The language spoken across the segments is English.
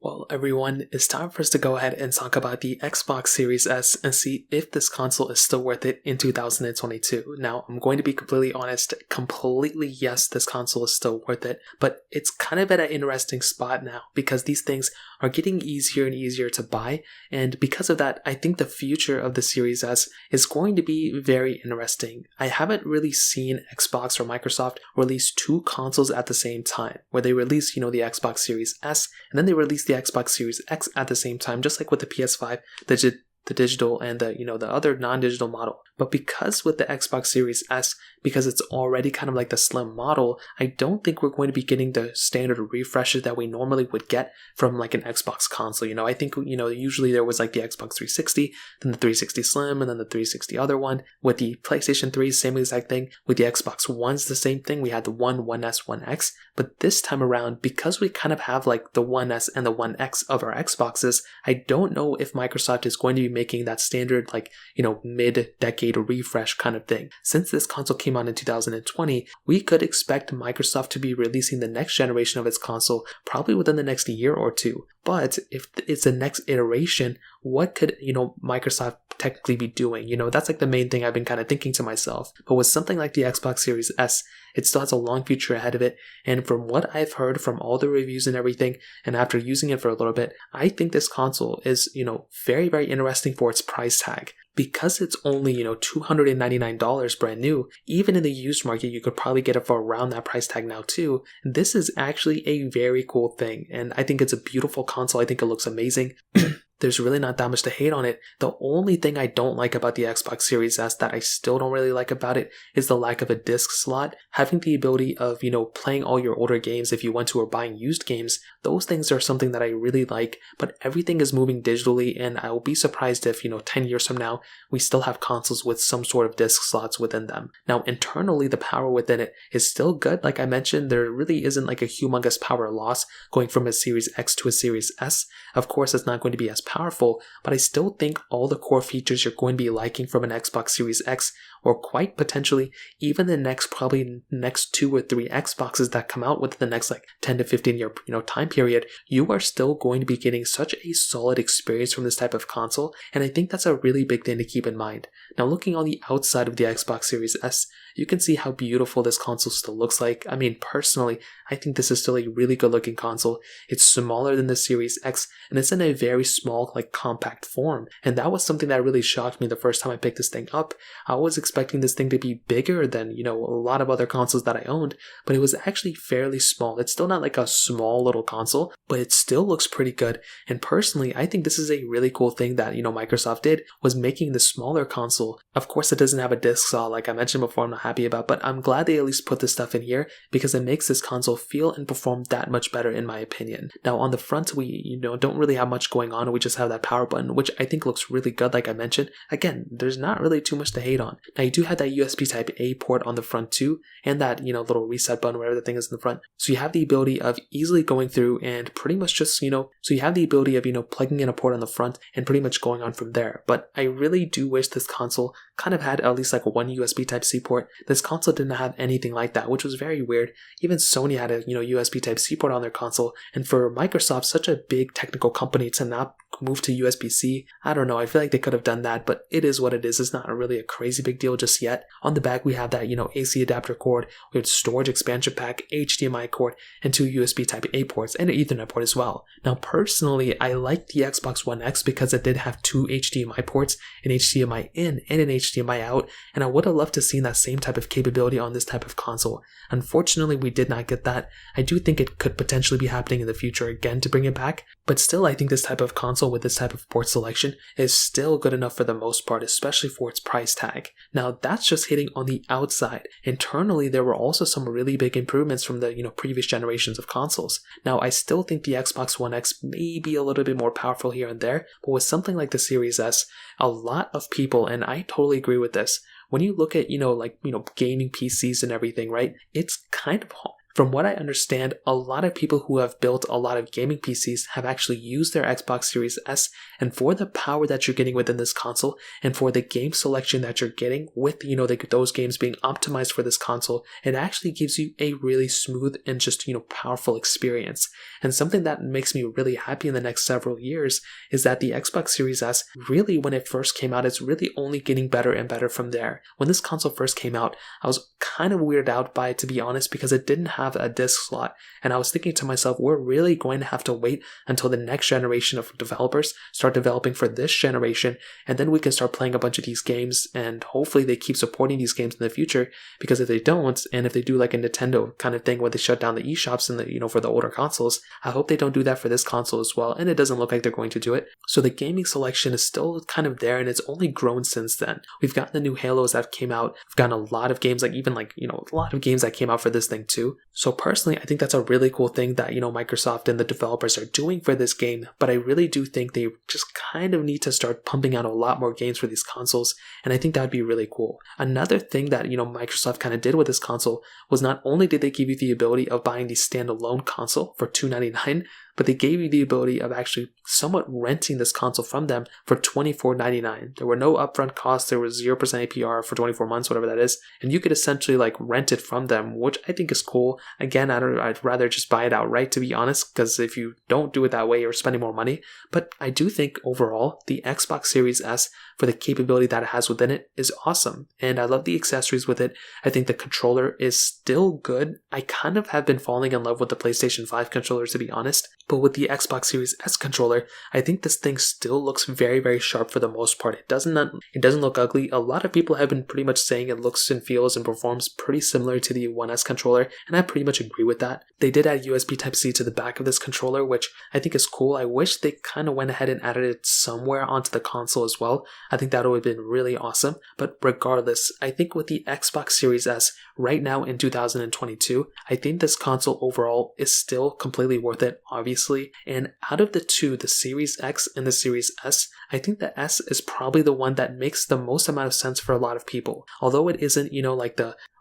Well, everyone, it's time for us to go ahead and talk about the Xbox Series S and see if this console is still worth it in 2022. Now, I'm going to be completely honest, completely yes, this console is still worth it, but it's kind of at an interesting spot now because these things are getting easier and easier to buy, and because of that, I think the future of the Series S is going to be very interesting. I haven't really seen Xbox or Microsoft release two consoles at the same time, where they release, the Xbox Series S, and then they release the Xbox Series X at the same time, just like with the PS5, the digital and the other non-digital model. But because with the Xbox Series S, because it's already kind of like the slim model, I don't think we're going to be getting the standard refreshes that we normally would get from like an Xbox console. I think, usually there was like the Xbox 360, then the 360 Slim, and then the 360 other one. With the PlayStation 3, same exact thing. With the Xbox One's the same thing. We had the 1S, 1X. But this time around, because we kind of have like the 1S and the 1X of our Xboxes, I don't know if Microsoft is going to be making that standard like, mid-decade refresh kind of thing. Since this console came out in 2020, we could expect Microsoft to be releasing the next generation of its console probably within the next year or two. But if it's the next iteration, what could, Microsoft technically be doing? That's like the main thing I've been kind of thinking to myself. But with something like the Xbox Series S, it still has a long future ahead of it. And from what I've heard from all the reviews and everything, and after using it for a little bit, I think this console is, very, very interesting for its price tag. Because it's only, $299 brand new, even in the used market, you could probably get it for around that price tag now too. This is actually a very cool thing, and I think it's a beautiful console. I think it looks amazing. There's really not that much to hate on it. The only thing I don't like about the Xbox Series S that I still don't really like about it is the lack of a disc slot. Having the ability of, playing all your older games if you want to, or buying used games, those things are something that I really like, but everything is moving digitally, and I will be surprised if, 10 years from now, we still have consoles with some sort of disc slots within them. Now, internally, the power within it is still good. Like I mentioned, there really isn't like a humongous power loss going from a Series X to a Series S. Of course, it's not going to be as powerful, but I still think all the core features you're going to be liking from an Xbox Series X, or quite potentially even the next 2 or 3 Xboxes that come out within the next like 10 to 15 year time period, you are still going to be getting such a solid experience from this type of console, and I think that's a really big thing to keep in mind. Now, looking on the outside of the Xbox Series S, you can see how beautiful this console still looks like. I mean, personally, I think this is still a really good looking console. It's smaller than the Series X, and it's in a very small, like compact form. And that was something that really shocked me the first time I picked this thing up. I was expecting this thing to be bigger than, a lot of other consoles that I owned, but it was actually fairly small. It's still not like a small little console, but it still looks pretty good. And personally, I think this is a really cool thing that, Microsoft did, was making the smaller console. Of course, it doesn't have a disc slot like I mentioned before, I'm not happy about, but I'm glad they at least put this stuff in here because it makes this console feel and perform that much better in my opinion. Now on the front, we don't really have much going on. We just have that power button, which I think looks really good. Like I mentioned, again, there's not really too much to hate on. Now you do have that USB type A port on the front too, and that little reset button, whatever the thing is in the front. So you have the ability of easily going through and pretty much just so you have the ability of plugging in a port on the front and pretty much going on from there. But I really do wish this console kind of had at least like one USB type C port. This console didn't have anything like that, which was very weird. Even Sony had a USB type C port on their console, and for Microsoft, such a big technical company, to not move to USB-C, I don't know, I feel like they could have done that, but it is what it is. It's not really a crazy big deal just yet. On the back, we have that AC adapter cord, we have storage expansion pack, HDMI cord, and 2 USB type A ports, and an Ethernet port as well. Now personally, I like the Xbox One X because it did have 2 HDMI ports, an HDMI in and an HDMI out, and I would have loved to see that same type of capability on this type of console. Unfortunately, we did not get that. I do think it could potentially be happening in the future again to bring it back, but still I think this type of console with this type of port selection is still good enough for the most part, especially for its price tag. Now that's just hitting on the outside. Internally, there were also some really big improvements from the previous generations of consoles. Now I still think the Xbox One X may be a little bit more powerful here and there, but with something like the Series S, a lot of people, and I totally agree with this, when you look at gaming PCs and everything, right, it's kind of From what I understand, a lot of people who have built a lot of gaming PCs have actually used their Xbox Series S, and for the power that you're getting within this console, and for the game selection that you're getting with, those games being optimized for this console, it actually gives you a really smooth and just, powerful experience. And something that makes me really happy in the next several years is that the Xbox Series S, really when it first came out, it's really only getting better and better from there. When this console first came out, I was kind of weirded out by it, to be honest, because it didn't have a disc slot. And I was thinking to myself, we're really going to have to wait until the next generation of developers start developing for this generation, and then we can start playing a bunch of these games, and hopefully they keep supporting these games in the future, because if they don't, and if they do like a Nintendo kind of thing where they shut down the eShops and for the older consoles, I hope they don't do that for this console as well, and it doesn't look like they're going to do it. So the gaming selection is still kind of there, and it's only grown since then. We've gotten the new Halos that came out, we've gotten a lot of games, a lot of games that came out for this thing too. So personally, I think that's a really cool thing that, Microsoft and the developers are doing for this game, but I really do think they just kind of need to start pumping out a lot more games for these consoles, and I think that would be really cool. Another thing that, Microsoft kind of did with this console was not only did they give you the ability of buying the standalone console for $299, but they gave you the ability of actually somewhat renting this console from them for $24.99. There were no upfront costs, there was 0% APR for 24 months, whatever that is, and you could essentially rent it from them, which I think is cool. Again, I'd rather just buy it outright, to be honest, because if you don't do it that way, you're spending more money. But I do think overall, the Xbox Series S, for the capability that it has within it, is awesome, and I love the accessories with it. I think the controller is still good. I kind of have been falling in love with the PlayStation 5 controller, to be honest. But with the Xbox Series S controller, I think this thing still looks very, very sharp for the most part. It doesn't look ugly. A lot of people have been pretty much saying it looks and feels and performs pretty similar to the One S controller, and I pretty much agree with that. They did add USB Type-C to the back of this controller, which I think is cool. I wish they kind of went ahead and added it somewhere onto the console as well. I think that would have been really awesome. But regardless, I think with the Xbox Series S right now in 2022, I think this console overall is still completely worth it, obviously. And out of the two, the Series X and the Series S, I think the S is probably the one that makes the most amount of sense for a lot of people. Although it isn't,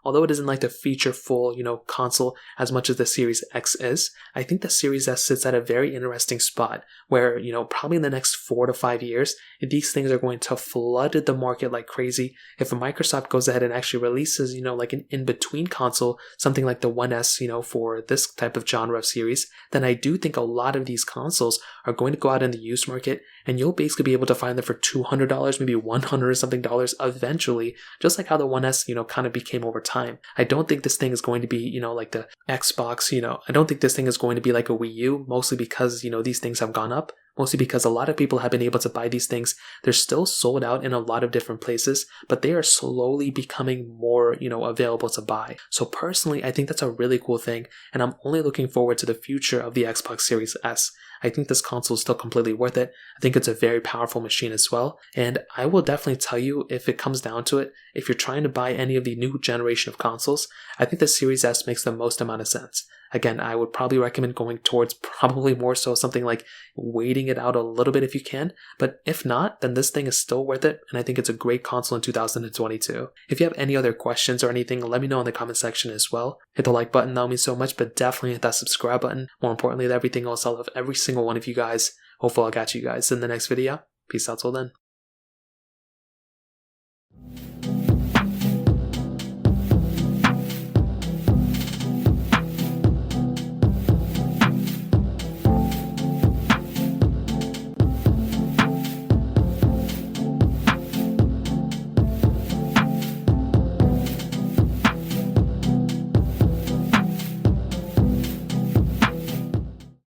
although it isn't like the feature full, console as much as the Series X is, I think the Series S sits at a very interesting spot where, probably in the next 4 to 5 years, these things are going to flood the market like crazy. If Microsoft goes ahead and actually releases, an in-between console, something like the One S, for this type of genre of series, then I do think a lot of these consoles are going to go out in the used market, and you'll basically be able to find them for $200, maybe $100 or something eventually, just like how the One S, kind of became over time. I don't think this thing is going to be, like the Xbox, I don't think this thing is going to be like a Wii U, mostly because, these things have gone up. Mostly because a lot of people have been able to buy these things. They're still sold out in a lot of different places, but they are slowly becoming more, available to buy. So personally, I think that's a really cool thing, and I'm only looking forward to the future of the Xbox Series S. I think this console is still completely worth it. I think it's a very powerful machine as well, and I will definitely tell you, if it comes down to it, if you're trying to buy any of the new generation of consoles, I think the Series S makes the most amount of sense. Again, I would probably recommend going towards probably more so something like waiting it out a little bit if you can, but if not, then this thing is still worth it, and I think it's a great console in 2022. If you have any other questions or anything, let me know in the comment section as well. Hit the like button, that would mean so much, but definitely hit that subscribe button. More importantly than everything else, I love every single one of you guys. Hopefully I'll catch you guys in the next video. Peace out till then.